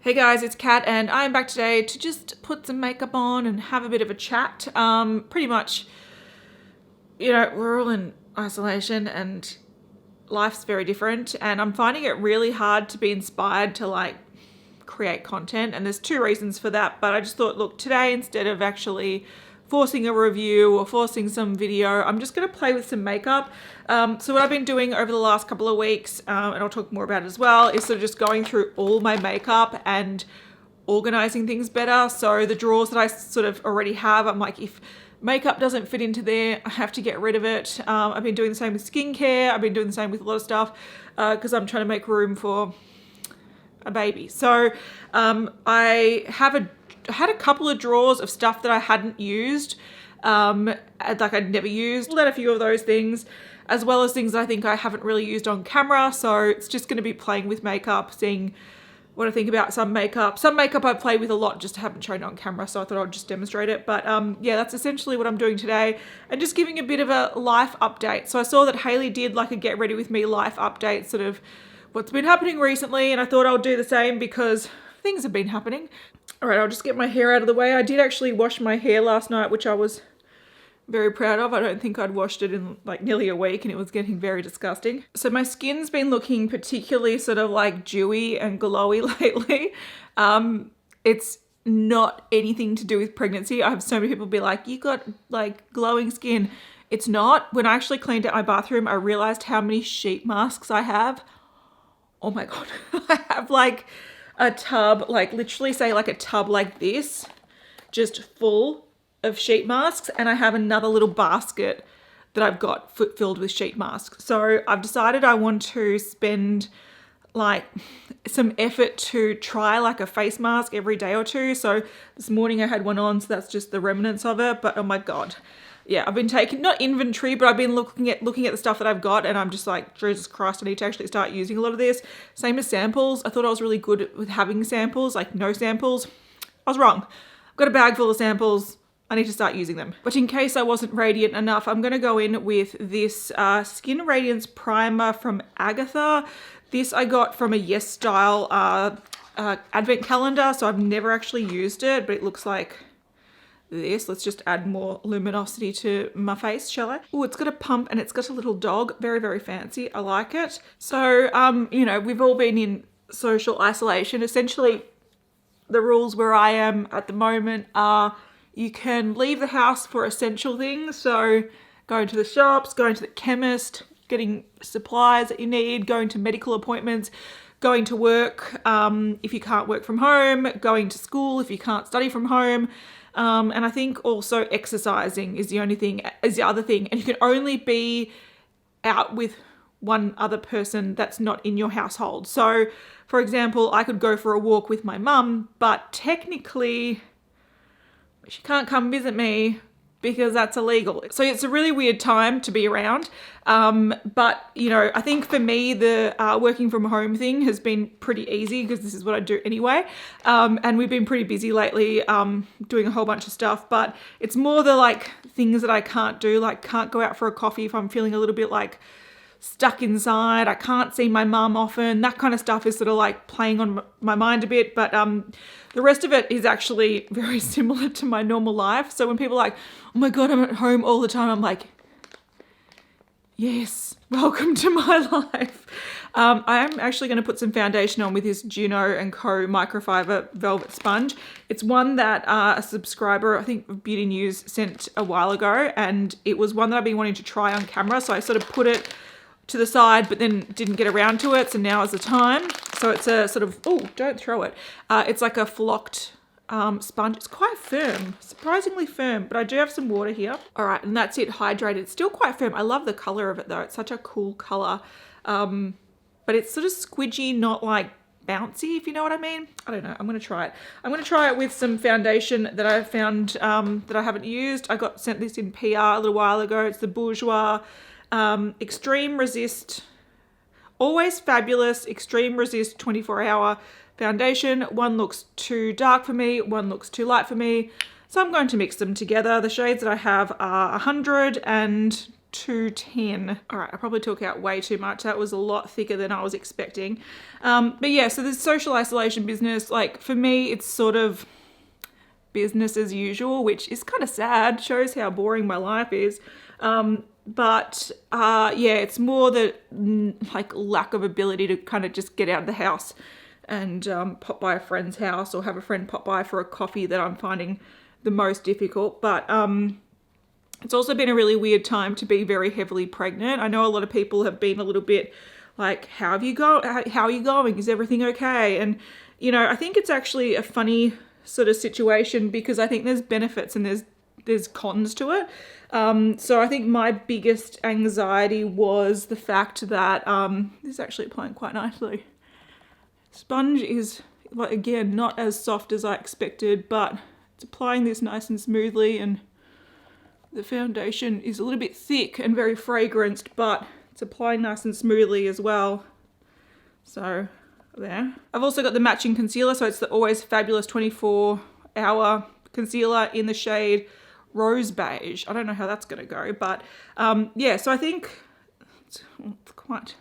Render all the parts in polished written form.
Hey guys, it's Kat and I'm back today to just put some makeup on and have a bit of a chat. Pretty much, you know, we're all in isolation and life's very different, and I'm finding it really hard to be inspired to like create content, and there's two reasons for that. But I just thought, look, today instead of actually forcing a review or forcing some video, I'm just going to play with some makeup. So what I've been doing over the last couple of weeks, and I'll talk more about it as well, is sort of just going through all my makeup and organizing things better. So the drawers that I sort of already have, I'm like, if makeup doesn't fit into there, I have to get rid of it. I've been doing the same with skincare. I've been doing the same with a lot of stuff because I'm trying to make room for a baby. So I had a couple of drawers of stuff that I hadn't used, like I'd never used. Pulled out a few of those things, as well as things that I think I haven't really used on camera. So it's just going to be playing with makeup, seeing what I think about some makeup. Some makeup I've played with a lot, just haven't shown it on camera, so I thought I'd just demonstrate it. But yeah, that's essentially what I'm doing today, and just giving a bit of a life update. So I saw that Hayley did like a get ready with me life update, sort of what's been happening recently, and I thought I would do the same because things have been happening. All right, I'll just get my hair out of the way. I did actually wash my hair last night, which I was very proud of. I don't think I'd washed it in like nearly a week, and it was getting very disgusting. So my skin's been looking particularly sort of like dewy and glowy lately. It's not anything to do with pregnancy. I have so many people be like, you got like glowing skin. It's not. When I actually cleaned out my bathroom, I realized how many sheet masks I have. Oh my God. I have like a tub, like literally say like a tub like this, just full of sheet masks, and I have another little basket that I've got filled with sheet masks. So I've decided I want to spend like some effort to try like a face mask every day or two. So this morning I had one on, so that's just the remnants of it. But oh my God. Yeah, I've been taking, not inventory, but I've been looking at the stuff that I've got, and I'm just like, Jesus Christ, I need to actually start using a lot of this. Same as samples. I thought I was really good with having samples, like no samples. I was wrong. I've got a bag full of samples. I need to start using them. But in case I wasn't radiant enough, I'm going to go in with this Skin Radiance Primer from Agatha. This I got from a Yes Style advent calendar, so I've never actually used it, but it looks like this. Let's just add more luminosity to my face, shall I? Oh, it's got a pump and it's got a little dog. Very, very fancy. I like it. So, you know, we've all been in social isolation. Essentially, the rules where I am at the moment are you can leave the house for essential things. So going to the shops, going to the chemist, getting supplies that you need, going to medical appointments, going to work if you can't work from home, going to school if you can't study from home. And I think also exercising is the other thing. And you can only be out with one other person that's not in your household. So for example, I could go for a walk with my mum, but technically she can't come visit me because that's illegal. So it's a really weird time to be around. But, you know, I think for me, the working from home thing has been pretty easy because this is what I do anyway. And we've been pretty busy lately doing a whole bunch of stuff. But it's more the like things that I can't do, like can't go out for a coffee if I'm feeling a little bit like stuck inside. I can't see my mum often. That kind of stuff is sort of like playing on my mind a bit. But the rest of it is actually very similar to my normal life. So when people are like, oh my God, I'm at home all the time, I'm like, yes, welcome to my life. I am actually going to put some foundation on with this Juno & Co Microfibre Velvet Sponge. It's one that a subscriber, I think of Beauty News, sent a while ago, and it was one that I've been wanting to try on camera. So I sort of put it to the side, but then didn't get around to it. So now is the time. So it's a sort of, oh, don't throw it. It's like a flocked sponge. It's quite firm, surprisingly firm, but I do have some water here. All right, and that's it, hydrated. It's still quite firm. I love the color of it though. It's such a cool color. But it's sort of squidgy, not like bouncy, if you know what I mean. I don't know. I'm going to try it. I'm going to try it with some foundation that I found that I haven't used. I got sent this in PR a little while ago. It's the Bourjois Extreme Resist, always fabulous, Extreme Resist 24-hour foundation. One looks too dark for me, one looks too light for me. So I'm going to mix them together. The shades that I have are 100 and 210. All right, I probably took out way too much. That was a lot thicker than I was expecting. But yeah, so this social isolation business, like for me, it's sort of business as usual, which is kind of sad, shows how boring my life is. But yeah, it's more the like lack of ability to kind of just get out of the house and pop by a friend's house or have a friend pop by for a coffee that I'm finding the most difficult. But it's also been a really weird time to be very heavily pregnant. I know a lot of people have been a little bit like, how are you going? Is everything okay? And, you know, I think it's actually a funny sort of situation because I think there's benefits and there's cons to it. So I think my biggest anxiety was the fact that this is actually applying quite nicely. Sponge is, like, again, not as soft as I expected, but it's applying this nice and smoothly, and the foundation is a little bit thick and very fragranced, but it's applying nice and smoothly as well. So there. I've also got the matching concealer, so it's the Always Fabulous 24-hour concealer in the shade Rose Beige. I don't know how that's going to go, but yeah, so I think it's quite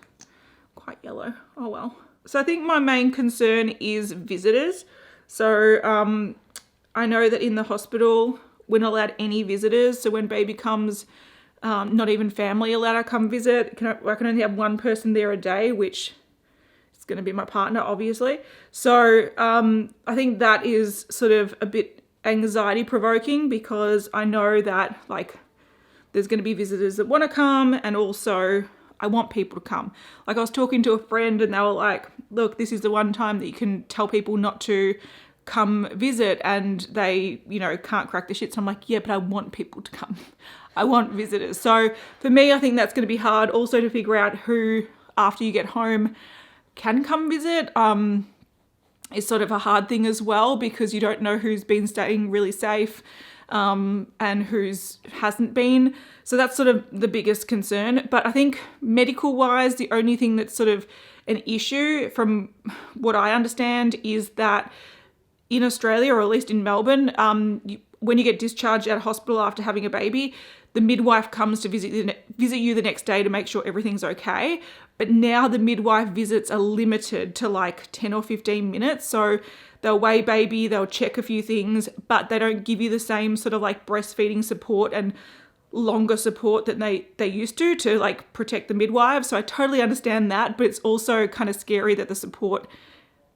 yellow. Oh well. So I think my main concern is visitors. So I know that in the hospital we're not allowed any visitors. So when baby comes, not even family allowed to come visit. I can only have one person there a day, which is going to be my partner, obviously. So I think that is sort of a bit anxiety provoking because I know that like there's going to be visitors that want to come, and also I want people to come. Like I was talking to a friend and they were like, look, this is the one time that you can tell people not to come visit and they, you know, can't crack the shit. So I'm like, yeah, but I want people to come. I want visitors. So for me, I think that's going to be hard also to figure out who, after you get home, can come visit. Is sort of a hard thing as well because you don't know who's been staying really safe and who's hasn't been. So that's sort of the biggest concern. But I think medical wise, the only thing that's sort of an issue from what I understand is that in Australia, or at least in Melbourne, when you get discharged out of hospital after having a baby, the midwife comes to visit you the next day to make sure everything's okay. But now the midwife visits are limited to like 10 or 15 minutes. So they'll weigh baby, they'll check a few things, but they don't give you the same sort of like breastfeeding support and longer support that they used to like protect the midwives. So I totally understand that, but it's also kind of scary that the support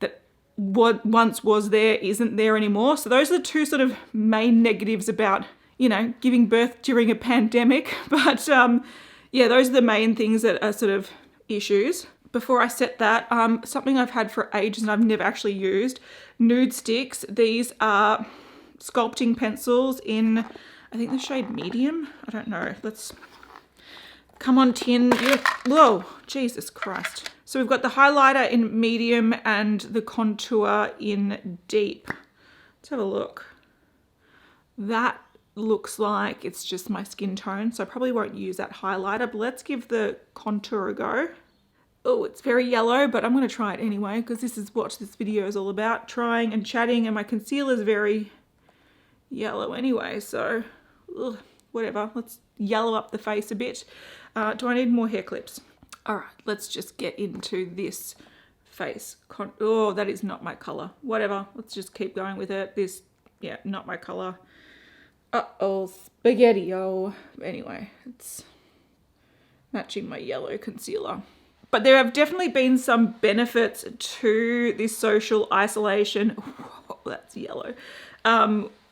that once was there isn't there anymore. So those are the two sort of main negatives about, you know, giving birth during a pandemic. But yeah, those are the main things that are sort of issues. Before I set that, something I've had for ages and I've never actually used, Nudestix. These are sculpting pencils in, I think the shade medium. I don't know. Let's come on, tin. Whoa, Jesus Christ. So we've got the highlighter in medium and the contour in deep. Let's have a look. That looks like it's just my skin tone, so I probably won't use that highlighter, but let's give the contour a go. Oh, it's very yellow, but I'm going to try it anyway because this is what this video is all about, trying and chatting, and my concealer is very yellow anyway, so whatever. Let's yellow up the face a bit. Do I need more hair clips? All right, let's just get into this face. Oh, that is not my color. Whatever, let's just keep going with it. This, yeah, not my color. Uh-oh, spaghetti-o. Anyway, it's matching my yellow concealer. But there have definitely been some benefits to this social isolation. Whoa, that's yellow.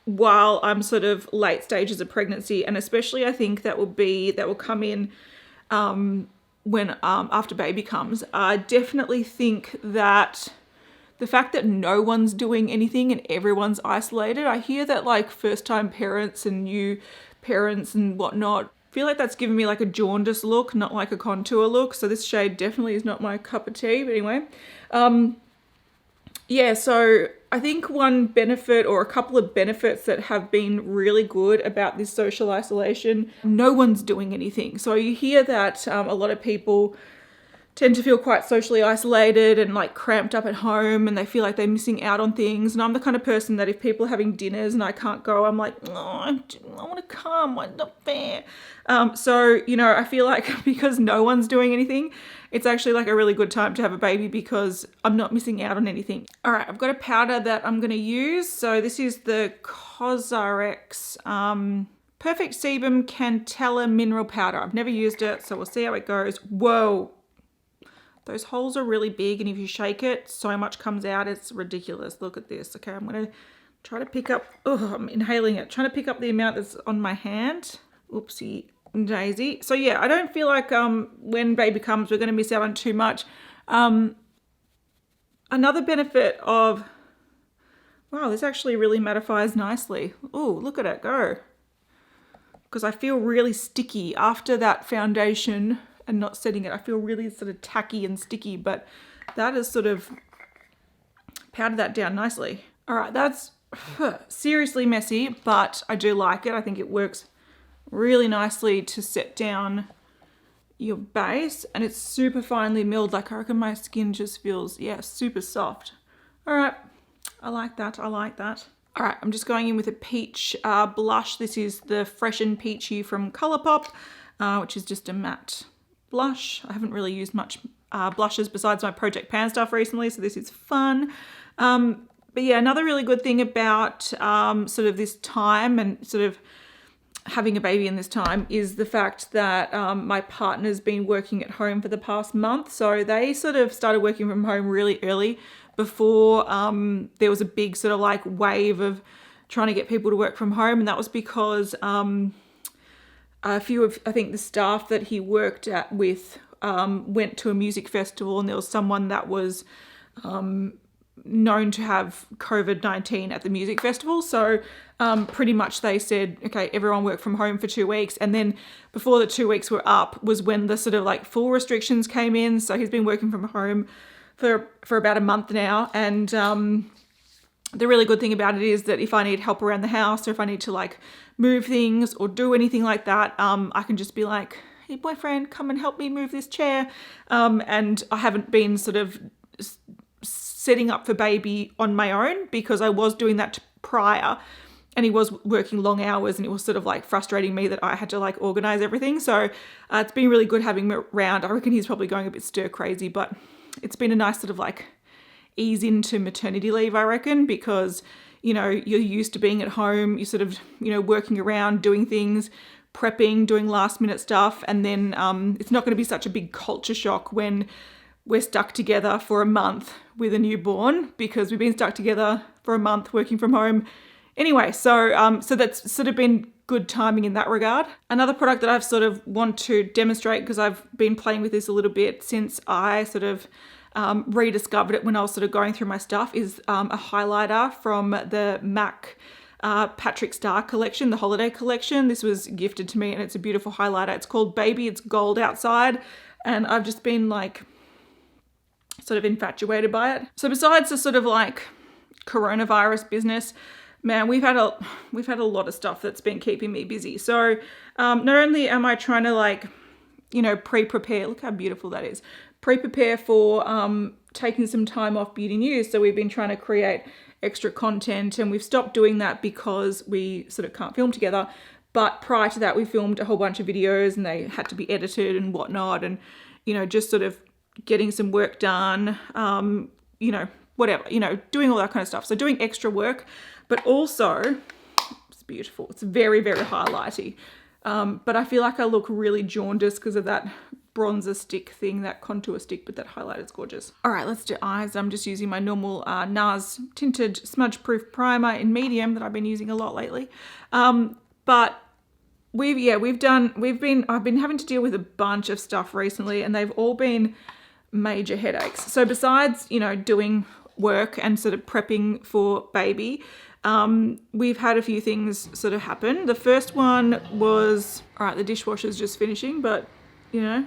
While I'm sort of late stages of pregnancy, and especially I think that will come in when after baby comes. I definitely think that the fact that no one's doing anything and everyone's isolated, I hear that like first-time parents and new parents and whatnot, feel like that's given me like a jaundice look, not like a contour look. So this shade definitely is not my cup of tea, but anyway. Yeah, so I think one benefit or a couple of benefits that have been really good about this social isolation, no one's doing anything. So you hear that a lot of people tend to feel quite socially isolated and like cramped up at home, and they feel like they're missing out on things. And I'm the kind of person that if people are having dinners and I can't go, I'm like, oh, I want to come, it's not fair. So, you know, I feel like because no one's doing anything, it's actually like a really good time to have a baby because I'm not missing out on anything. All right, I've got a powder that I'm going to use. So this is the COSRX Perfect Sebum Cantella Mineral Powder. I've never used it, so we'll see how it goes. Whoa. Those holes are really big, and if you shake it, so much comes out. It's ridiculous. Look at this. Okay, I'm going to try to pick up... Oh, I'm inhaling it. Trying to pick up the amount that's on my hand. Oopsie daisy. So yeah, I don't feel like when baby comes, we're going to miss out on too much. Another benefit of... Wow, this actually really mattifies nicely. Oh, look at it go. Because I feel really sticky after that foundation... and not setting it. I feel really sort of tacky and sticky, but that has sort of powdered that down nicely. All right, that's seriously messy, but I do like it. I think it works really nicely to set down your base, and it's super finely milled. Like I reckon my skin just feels, yeah, super soft. All right, I like that, I like that. All right, I'm just going in with a peach blush. This is the Fresh and Peachy from Colourpop, which is just a matte blush. I haven't really used much blushes besides my Project Pan stuff recently, so this is fun. But yeah, another really good thing about sort of this time and sort of having a baby in this time is the fact that my partner's been working at home for the past month. So they sort of started working from home really early before there was a big sort of like wave of trying to get people to work from home. And that was because a few of, I think, the staff that he worked with went to a music festival, and there was someone that was known to have COVID-19 at the music festival. So pretty much they said, okay, everyone work from home for 2 weeks. And then before the 2 weeks were up was when the sort of like full restrictions came in. So he's been working from home for about a month now. And the really good thing about it is that if I need help around the house, or if I need to like move things or do anything like that, I can just be like, hey boyfriend, come and help me move this chair. And I haven't been sort of setting up for baby on my own, because I was doing that prior, and he was working long hours, and it was sort of like frustrating me that I had to like organize everything. So it's been really good having him around. I reckon he's probably going a bit stir crazy, but it's been a nice sort of like ease into maternity leave, I reckon, because, you know, you're used to being at home, you're sort of, you know, working around, doing things, prepping, doing last minute stuff. And then it's not going to be such a big culture shock when we're stuck together for a month with a newborn, because we've been stuck together for a month working from home anyway. So so that's sort of been good timing in that regard. Another product that I've sort of want to demonstrate, because I've been playing with this a little bit since I sort of rediscovered it when I was sort of going through my stuff, is a highlighter from the MAC Patrick Star collection, the holiday collection. This was gifted to me, and it's a beautiful highlighter. It's called Baby, It's Gold Outside, and I've just been like sort of infatuated by it. So besides the sort of like coronavirus business, man, we've had a lot of stuff that's been keeping me busy. So not only am I trying to like, you know, pre-prepare, look how beautiful that is, pre-prepare for taking some time off beauty news. So we've been trying to create extra content, and we've stopped doing that because we sort of can't film together. But prior to that, we filmed a whole bunch of videos, and they had to be edited and whatnot, and, you know, just sort of getting some work done, you know, whatever, you know, doing all that kind of stuff. So doing extra work, but also it's beautiful. It's very, very highlighty. But I feel like I look really jaundiced because of that bronzer stick thing, that contour stick, but that highlighter is gorgeous. All right, let's do eyes. I'm just using my normal NARS Tinted Smudge Proof Primer in medium that I've been using a lot lately. But I've been having to deal with a bunch of stuff recently, and they've all been major headaches. So besides, you know, doing work and sort of prepping for baby, we've had a few things sort of happen. The first one was, all right, the dishwasher's just finishing, but, you know,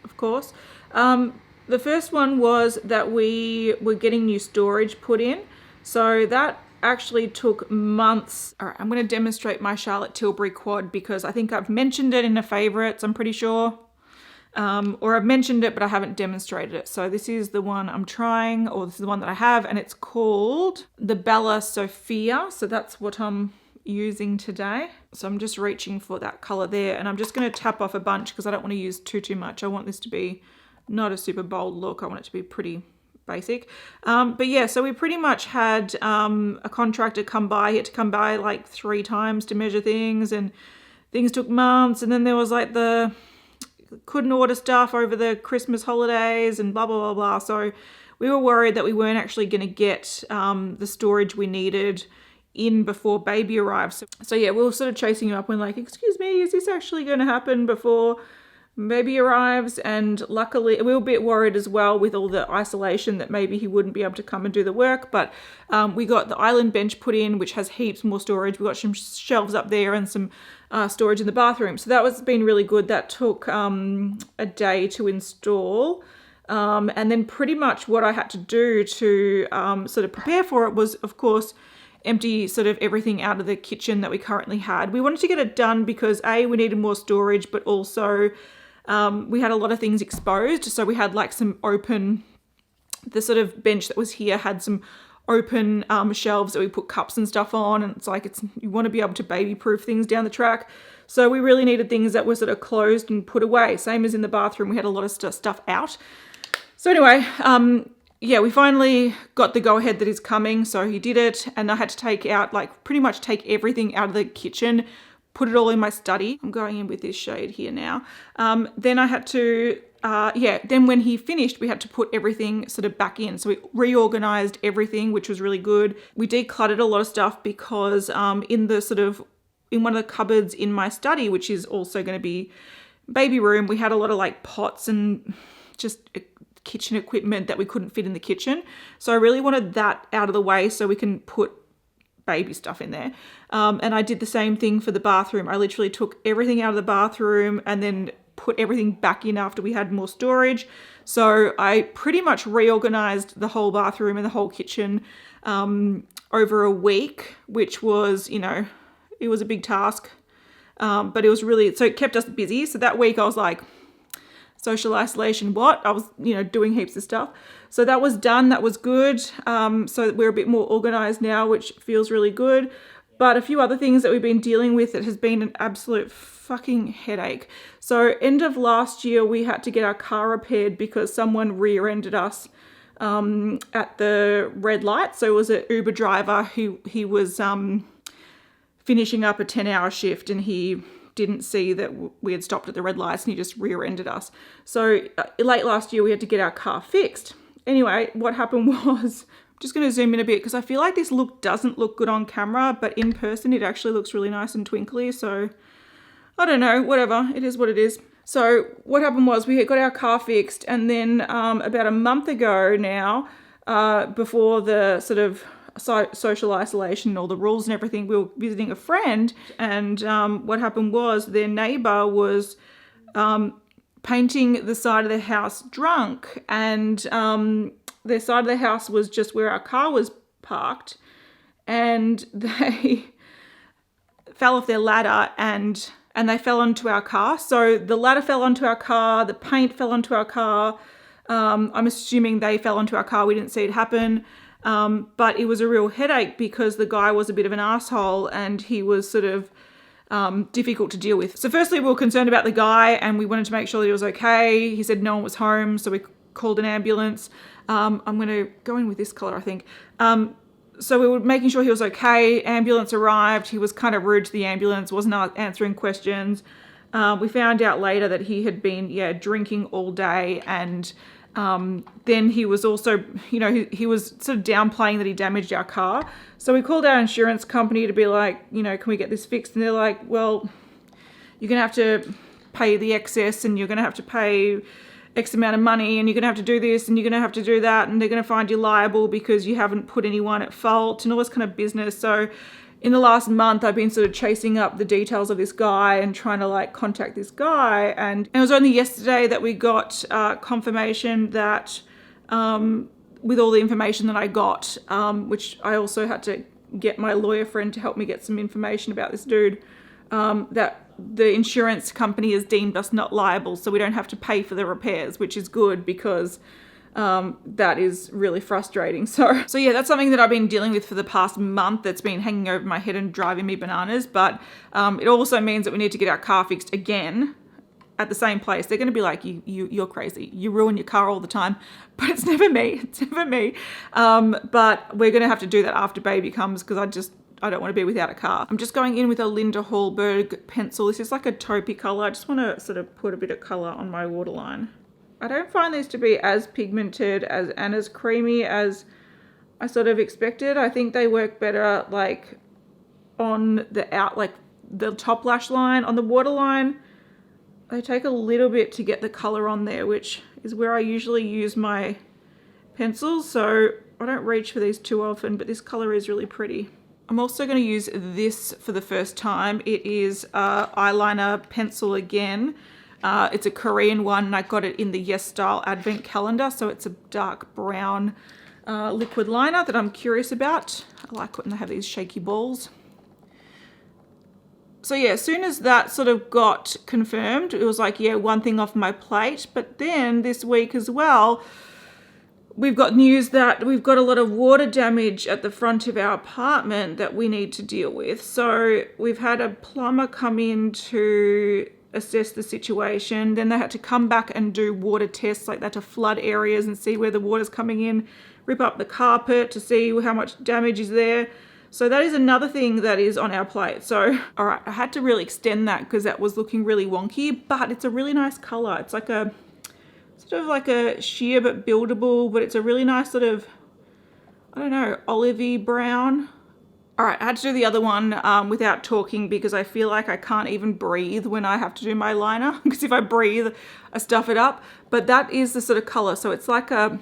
of course. The first one was that we were getting new storage put in. So that actually took months. All right, I'm going to demonstrate my Charlotte Tilbury quad, because I think I've mentioned it in the favorites, I'm pretty sure. or I've mentioned it, but I haven't demonstrated it. So this is the one I'm trying, or this is the one that I have, and it's called the Bella Sofia. So that's what I'm using today. So I'm just reaching for that color there, and I'm just going to tap off a bunch because I don't want to use too much. I want this to be not a super bold look. I want it to be pretty basic. But yeah, so we pretty much had a contractor come by. He had to come by like 3 times to measure things, and things took months. And then there was like the couldn't order stuff over the Christmas holidays and blah, blah, blah, blah. So we were worried that we weren't actually going to get the storage we needed in before baby arrives. So yeah, we were sort of chasing him up and like, excuse me, is this actually going to happen before baby arrives? And luckily we were a bit worried as well with all the isolation that maybe he wouldn't be able to come and do the work, but we got the island bench put in, which has heaps more storage. We got some shelves up there and some storage in the bathroom, so that was been really good. That took a day to install, and then pretty much what I had to do to sort of prepare for it was, of course, empty sort of everything out of the kitchen that we currently had. We wanted to get it done because A, we needed more storage, but also we had a lot of things exposed. So we had like some open, the sort of bench that was here had some open shelves that we put cups and stuff on, and it's like, you want to be able to baby proof things down the track. So we really needed things that were sort of closed and put away. Same as in the bathroom, we had a lot of stuff out. So anyway, yeah, we finally got the go-ahead that is coming, so he did it, and I had to take out, like, pretty much take everything out of the kitchen, put it all in my study. I'm going in with this shade here now. Then I had to, then when he finished, we had to put everything sort of back in. So we reorganized everything, which was really good. We decluttered a lot of stuff because in one of the cupboards in my study, which is also going to be baby room, we had a lot of like pots and just kitchen equipment that we couldn't fit in the kitchen. So I really wanted that out of the way so we can put baby stuff in there. And I did the same thing for the bathroom. I literally took everything out of the bathroom and then put everything back in after we had more storage. So I pretty much reorganized the whole bathroom and the whole kitchen over a week, which was, you know, it was a big task, but it was really, so it kept us busy. So that week I was like, social isolation, what? I was, you know, doing heaps of stuff. So that was done. That was good. So we're a bit more organized now, which feels really good. But a few other things that we've been dealing with, it has been an absolute fucking headache. So end of last year, we had to get our car repaired because someone rear-ended us at the red light. So it was an Uber driver who he was finishing up a 10-hour shift, and he didn't see that we had stopped at the red lights, and he just rear-ended us. So late last year we had to get our car fixed. Anyway, what happened was, I'm just going to zoom in a bit because I feel like this look doesn't look good on camera, but in person it actually looks really nice and twinkly. So I don't know, whatever, it is what it is. So what happened was we got our car fixed, and then about a month ago now, before the sort of social isolation, all the rules and everything, we were visiting a friend, and what happened was their neighbor was painting the side of the house drunk, and their side of the house was just where our car was parked, and they fell off their ladder and they fell onto our car. So the ladder fell onto our car, the paint fell onto our car. I'm assuming they fell onto our car. We didn't see it happen. But it was a real headache because the guy was a bit of an asshole, and he was sort of difficult to deal with. So firstly, we were concerned about the guy, and we wanted to make sure that he was okay. He said no one was home, so we called an ambulance. I'm going to go in with this color, I think. So we were making sure he was okay. Ambulance arrived. He was kind of rude to the ambulance, wasn't answering questions. We found out later that he had been, drinking all day, and then he was also, you know, he was sort of downplaying that he damaged our car. So we called our insurance company to be like, you know, can we get this fixed? And they're like, well, you're going to have to pay the excess, and you're going to have to pay X amount of money, and you're going to have to do this, and you're going to have to do that, and they're going to find you liable because you haven't put anyone at fault, and all this kind of business. So in the last month, I've been sort of chasing up the details of this guy and trying to like contact this guy. And it was only yesterday that we got confirmation that with all the information that I got, which I also had to get my lawyer friend to help me get some information about this dude, that the insurance company has deemed us not liable, so we don't have to pay for the repairs, which is good because that is really frustrating. So yeah, that's something that I've been dealing with for the past month that's been hanging over my head and driving me bananas. But it also means that we need to get our car fixed again at the same place. They're going to be like, you're crazy. You ruin your car all the time. But it's never me. It's never me. But we're going to have to do that after baby comes because I don't want to be without a car. I'm just going in with a Linda Hallberg pencil. This is like a taupey color. I just want to sort of put a bit of color on my waterline. I don't find these to be as pigmented and as creamy as I sort of expected. I think they work better like on the top lash line. On the waterline, they take a little bit to get the color on there, which is where I usually use my pencils. So I don't reach for these too often, but this color is really pretty. I'm also going to use this for the first time. It is eyeliner pencil again. It's a Korean one, and I got it in the Yes Style Advent Calendar, so it's a dark brown liquid liner that I'm curious about. I like when they have these shaky balls. So yeah, as soon as that sort of got confirmed, it was like, yeah, one thing off my plate. But then this week as well, we've got news that we've got a lot of water damage at the front of our apartment that we need to deal with. So we've had a plumber come in to assess the situation. Then they had to come back and do water tests, like that, to flood areas and see where the water's coming in, rip up the carpet to see how much damage is there. So that is another thing that is on our plate. So, all right, I had to really extend that because that was looking really wonky, but it's a really nice color. It's like a sort of like a sheer but buildable, but it's a really nice sort of, I don't know, olivey brown. All right, I had to do the other one without talking because I feel like I can't even breathe when I have to do my liner, because if I breathe, I stuff it up. But that is the sort of color. So it's like a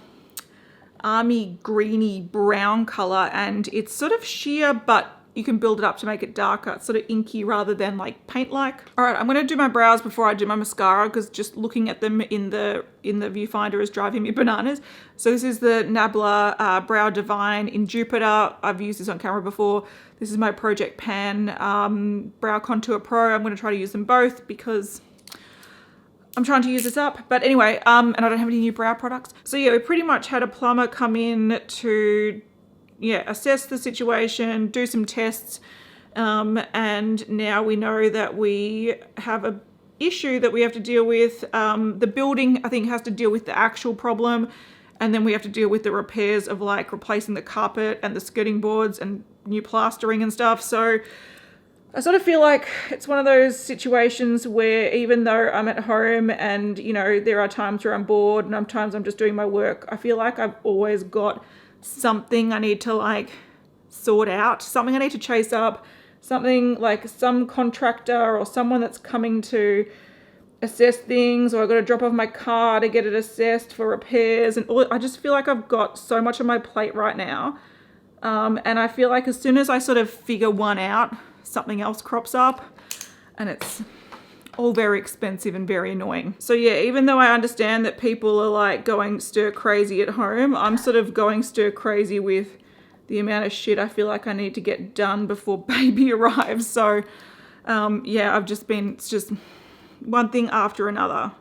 army greeny brown color, and it's sort of sheer, but you can build it up to make it darker. It's sort of inky rather than like paint-like. All right, I'm going to do my brows before I do my mascara because just looking at them in the viewfinder is driving me bananas. So this is the Nabla Brow Divine in Jupiter. I've used this on camera before. This is my Project Pan Brow Contour Pro. I'm going to try to use them both because I'm trying to use this up. But anyway, and I don't have any new brow products. So yeah, we pretty much had a plumber come in to assess the situation, do some tests, and now we know that we have a issue that we have to deal with. The building, I think, has to deal with the actual problem, and then we have to deal with the repairs of like replacing the carpet and the skirting boards and new plastering and stuff. So I sort of feel like it's one of those situations where even though I'm at home and, you know, there are times where I'm bored and sometimes I'm just doing my work, I feel like I've always got something I need to like sort out, something I need to chase up, something like some contractor or someone that's coming to assess things, or I've got to drop off my car to get it assessed for repairs, and all. I just feel like I've got so much on my plate right now, and I feel like as soon as I sort of figure one out, something else crops up, and it's all very expensive and very annoying. So yeah, even though I understand that people are like going stir crazy at home, I'm sort of going stir crazy with the amount of shit I feel like I need to get done before baby arrives. So yeah, it's just one thing after another.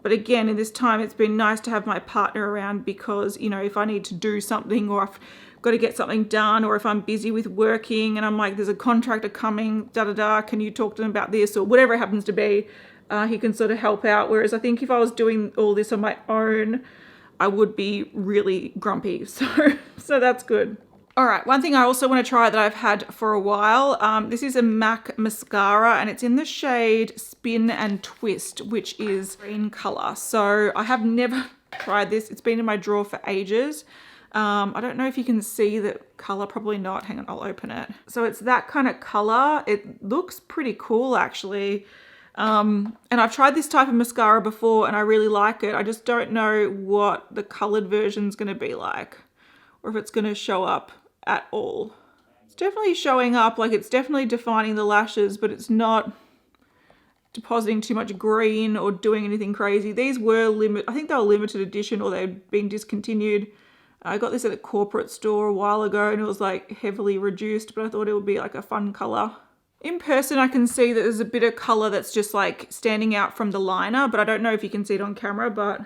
But again, in this time, it's been nice to have my partner around because, you know, if I need to do something or I've got to get something done, or if I'm busy with working and I'm like, there's a contractor coming, can you talk to them about this, or whatever it happens to be, he can sort of help out. Whereas I think if I was doing all this on my own, I would be really grumpy. So that's good. All right, one thing I also want to try that I've had for a while, this is a MAC mascara, and it's in the shade Spin and Twist, which is green color. So I have never tried this. It's been in my drawer for ages. I don't know if you can see the color, probably not. Hang on, I'll open it. So it's that kind of color. It looks pretty cool actually. And I've tried this type of mascara before and I really like it. I just don't know what the colored version is going to be like, or if it's going to show up at all. It's definitely showing up, like it's definitely defining the lashes, but it's not depositing too much green or doing anything crazy. These were I think they were limited edition, or they'd been discontinued. I got this at a corporate store a while ago and it was like heavily reduced, but I thought it would be like a fun color. In person, I can see that there's a bit of colour that's just like standing out from the liner, but I don't know if you can see it on camera, but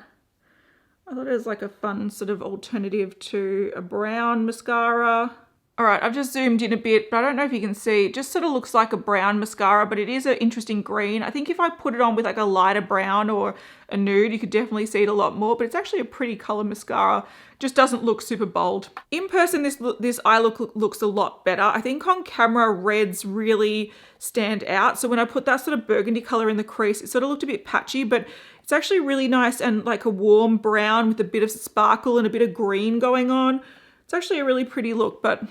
I thought it was like a fun sort of alternative to a brown mascara. All right, I've just zoomed in a bit, but I don't know if you can see, it just sort of looks like a brown mascara, but it is an interesting green. I think if I put it on with like a lighter brown or a nude, you could definitely see it a lot more, but it's actually a pretty color mascara. Just doesn't look super bold. In person, this eye look looks a lot better. I think on camera, reds really stand out. So when I put that sort of burgundy color in the crease, it sort of looked a bit patchy, but it's actually really nice and like a warm brown with a bit of sparkle and a bit of green going on. It's actually a really pretty look, but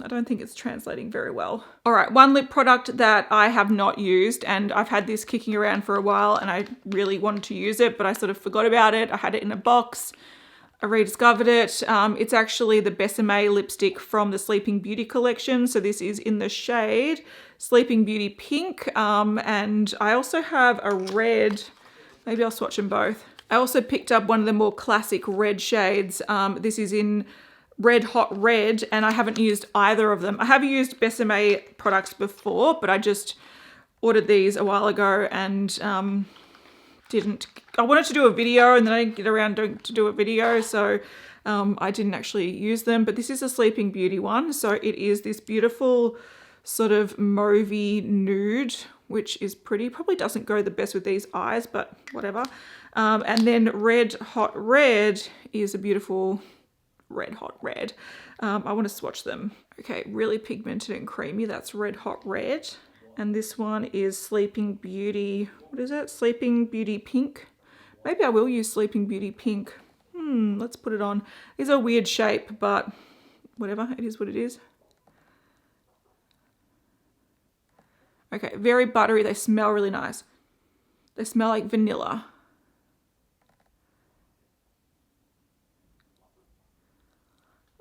I don't think it's translating very well. All right, one lip product that I have not used, and I've had this kicking around for a while and I really wanted to use it, but I sort of forgot about it. I had it in a box. I rediscovered it. It's actually the Besame lipstick from the Sleeping Beauty collection. So this is in the shade Sleeping Beauty Pink. And I also have a red, maybe I'll swatch them both. I also picked up one of the more classic red shades. This is in Red Hot Red, and I haven't used either of them. I have used Besame products before, but I just ordered these a while ago and I wanted to do a video and then I didn't get around to do a video, so I didn't actually use them. But this is a Sleeping Beauty one, so it is this beautiful sort of mauvey nude, which is pretty. Probably doesn't go the best with these eyes, but whatever. And then Red Hot Red is a beautiful Red Hot Red. I want to swatch them. Okay, really pigmented and creamy. That's Red Hot Red. And this one is Sleeping Beauty, what is it? Sleeping Beauty Pink. Maybe I will use Sleeping Beauty Pink. Let's put it on. It's a weird shape, but whatever, it is what it is. Okay, very buttery. They smell really nice. They smell like vanilla.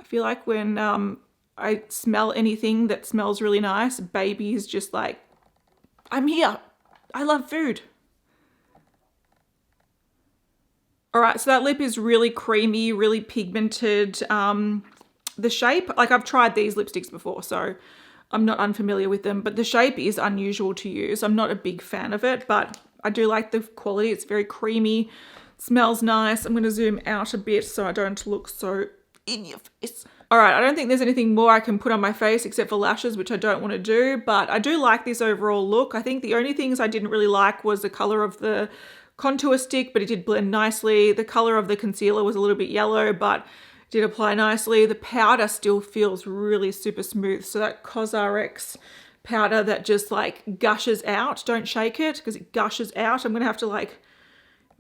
I feel like when I smell anything that smells really nice, baby is just like, I'm here. I love food. All right, so that lip is really creamy, really pigmented. The shape, like I've tried these lipsticks before, so I'm not unfamiliar with them, but the shape is unusual to use. I'm not a big fan of it, but I do like the quality. It's very creamy, smells nice. I'm gonna zoom out a bit so I don't look so in your face. All right, I don't think there's anything more I can put on my face except for lashes, which I don't want to do, but I do like this overall look. I think the only things I didn't really like was the color of the contour stick, but it did blend nicely. The color of the concealer was a little bit yellow, but it did apply nicely. The powder still feels really super smooth. So that COSRX powder that just like gushes out, don't shake it because it gushes out. I'm gonna have to like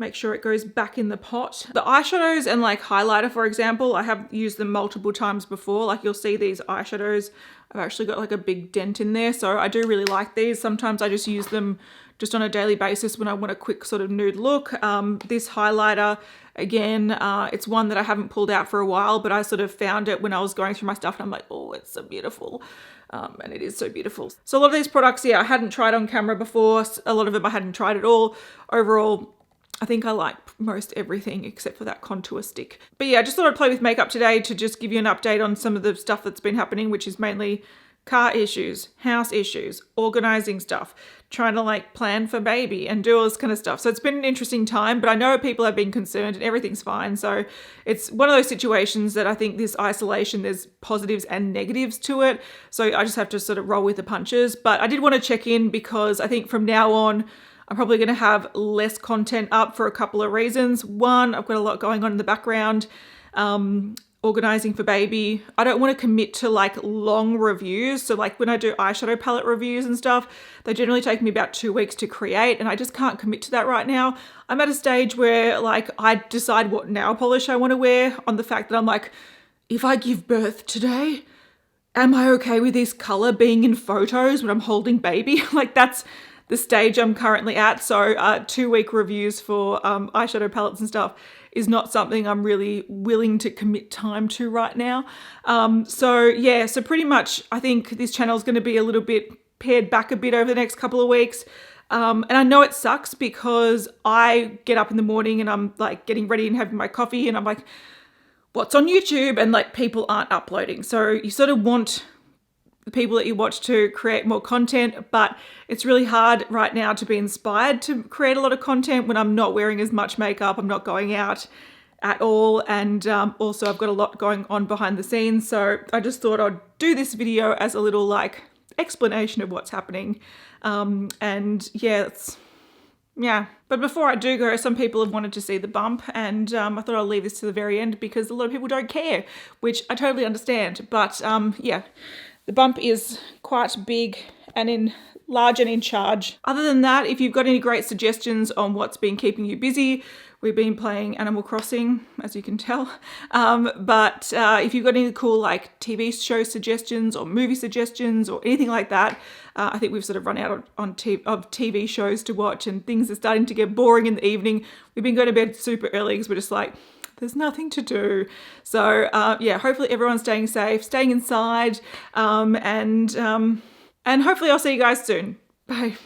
make sure it goes back in the pot. The eyeshadows and like highlighter, for example, I have used them multiple times before. Like you'll see these eyeshadows, I've actually got like a big dent in there. So I do really like these. Sometimes I just use them just on a daily basis when I want a quick sort of nude look. This highlighter, again, it's one that I haven't pulled out for a while, but I sort of found it when I was going through my stuff and I'm like, oh, it's so beautiful. And it is so beautiful. So a lot of these products, yeah, I hadn't tried on camera before. A lot of them I hadn't tried at all. Overall, I think I like most everything except for that contour stick. But yeah, I just thought I'd play with makeup today to just give you an update on some of the stuff that's been happening, which is mainly car issues, house issues, organizing stuff, trying to like plan for baby and do all this kind of stuff. So it's been an interesting time, but I know people have been concerned and everything's fine. So it's one of those situations that I think this isolation, there's positives and negatives to it. So I just have to sort of roll with the punches. But I did want to check in because I think from now on, I'm probably going to have less content up for a couple of reasons. One, I've got a lot going on in the background, organizing for baby. I don't want to commit to like long reviews. So like when I do eyeshadow palette reviews and stuff, they generally take me about 2 weeks to create and I just can't commit to that right now. I'm at a stage where like I decide what nail polish I want to wear on the fact that I'm like, if I give birth today, am I okay with this color being in photos when I'm holding baby? Like that's the stage I'm currently at. So 2-week reviews for eyeshadow palettes and stuff is not something I'm really willing to commit time to right now. So yeah, so pretty much I think this channel is going to be a little bit pared back a bit over the next couple of weeks. And I know it sucks because I get up in the morning and I'm like getting ready and having my coffee and I'm like, what's on YouTube? And like people aren't uploading. So you sort of want the people that you watch to create more content, but it's really hard right now to be inspired to create a lot of content when I'm not wearing as much makeup, I'm not going out at all, and also I've got a lot going on behind the scenes, so I just thought I'd do this video as a little like explanation of what's happening. And yeah, but before I do go, some people have wanted to see the bump, and I thought I'll leave this to the very end because a lot of people don't care, which I totally understand. But yeah, the bump is quite big and large and in charge. Other than that, if you've got any great suggestions on what's been keeping you busy, we've been playing Animal Crossing, as you can tell. But if you've got any cool like TV show suggestions or movie suggestions or anything like that, I think we've sort of run out of TV shows to watch, and things are starting to get boring in the evening. We've been going to bed super early because we're just like, there's nothing to do. So yeah, hopefully everyone's staying safe, staying inside, and hopefully I'll see you guys soon. Bye.